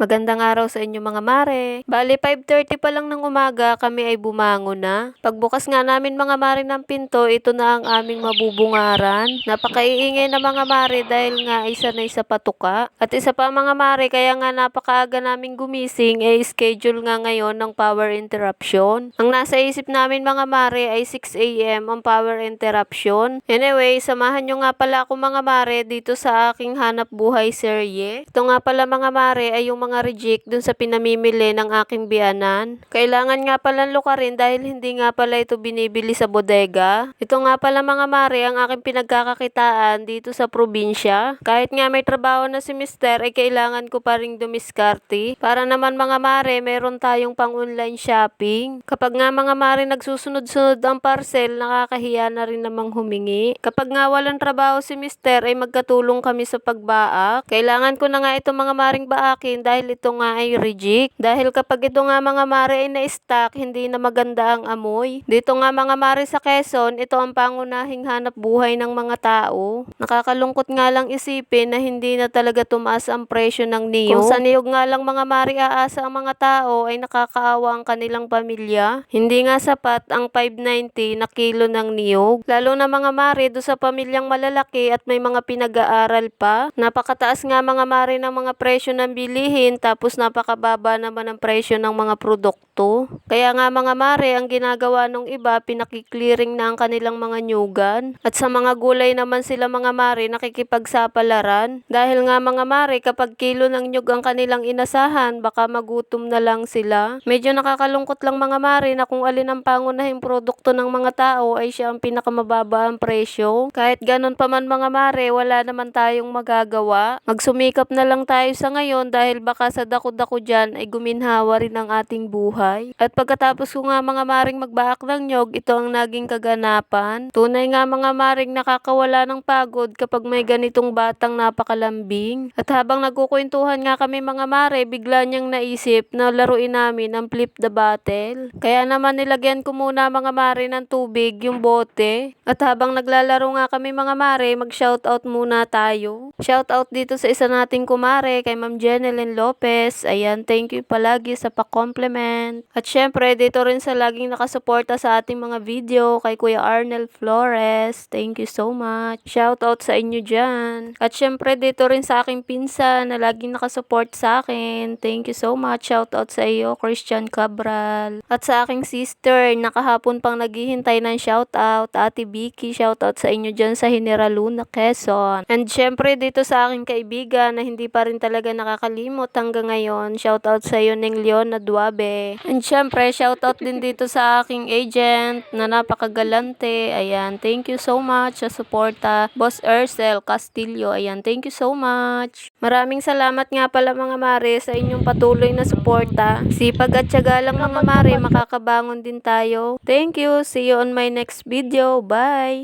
Magandang araw sa inyo mga mare. Bale 5:30 pa lang ng umaga kami ay bumangon na. Pagbukas nga namin mga mare ng pinto, ito na ang aming mabubungaran. Napakaiingay na mga mare dahil nga isa na isa patuka. At isa pa mga mare, kaya nga napakaaga naming gumising schedule nga ngayon ng power interruption. Ang nasa isip namin mga mare ay 6 AM ang power interruption. Anyway, samahan nyo nga pala ako mga mare dito sa aking hanap buhay serye. Ito nga pala mga mare ay yung mga reject dun sa pinamimili ng aking biyanan. Kailangan nga pala lukarin dahil hindi nga pala ito binibili sa bodega. Ito nga pala mga mare ang aking pinagkakakitaan dito sa probinsya. Kahit nga may trabaho na si mister ay kailangan ko pa ring dumiskarte. Para naman mga mare meron tayong pang online shopping. Kapag nga mga mare nagsusunod-sunod ang parcel, nakakahiya na rin namang humingi. Kapag nga walang trabaho si mister ay magkatulong kami sa pagbaak. Kailangan ko na nga ito mga maring baakin dahil ito nga ay reject. Dahil kapag ito nga mga mare ay na-stock, hindi na maganda ang amoy. Dito nga mga mare sa Quezon, ito ang pangunahing hanap buhay ng mga tao. Nakakalungkot nga lang isipin na hindi na talaga tumaas ang presyo ng niyog. Kung sa niyog nga lang mga mare aasa ang mga tao ay nakakaawa ang kanilang pamilya. Hindi nga sapat ang 590 na kilo ng niyog. Lalo na mga mare do sa pamilyang malalaki at may mga pinag-aaral pa. Napakataas nga mga mare ng mga presyo ng bilihin tapos napakababa naman ang presyo ng mga produkto. Kaya nga mga mare, ang ginagawa ng iba, pinakiklearing na ang kanilang mga nyugan. At sa mga gulay naman sila mga mare, nakikipagsapalaran. Dahil nga mga mare, kapag kilo ng nyug ang kanilang inasahan, baka magutom na lang sila. Medyo nakakalungkot lang mga mare na kung alin ang pangunahing produkto ng mga tao ay siya ang pinakamababa ang presyo. Kahit ganun pa man mga mare, wala naman tayong magagawa. Magsumikap na lang tayo sa ngayon dahil baka sa dako-dako dyan ay guminhawa rin ang ating buhay. At pagkatapos ko nga mga maring magbaak ng nyog, ito ang naging kaganapan. Tunay nga mga maring nakakawala ng pagod kapag may ganitong batang napakalambing. At habang nagkukwentuhan nga kami mga mare, bigla niyang naisip na laruin namin ang flip the bottle. Kaya naman nilagyan ko muna mga mare ng tubig yung bote. At habang naglalaro nga kami mga mare, mag-shoutout muna tayo. Shoutout dito sa isa nating kumare kay Ma'am Jenelyn Lopez. Ayan, thank you palagi sa pa-compliment. At syempre, dito rin sa laging nakasuporta sa ating mga video kay Kuya Arnel Flores. Thank you so much. Shoutout sa inyo dyan. At syempre, dito rin sa aking pinsan na laging nakasupport sa akin. Thank you so much. Shoutout sa iyo, Christian Cabral. At sa aking sister, nakahapon pang naghihintay ng shoutout, Ate Vicky. Shoutout sa inyo dyan sa General Luna, Quezon. And syempre, dito sa aking kaibigan na hindi pa rin talaga nakakalimot hanggang ngayon. Shoutout sa iyo, Ning Leon na Duabe. And syempre, shoutout din dito sa aking agent na napakagalante. Ayan, thank you so much sa suporta. Boss Ercel Castillo. Ayan, thank you so much. Maraming salamat nga pala mga mare sa inyong patuloy na suporta. Sipag at tiyaga lang mga mare, makakabangon din tayo. Thank you. See you on my next video. Bye!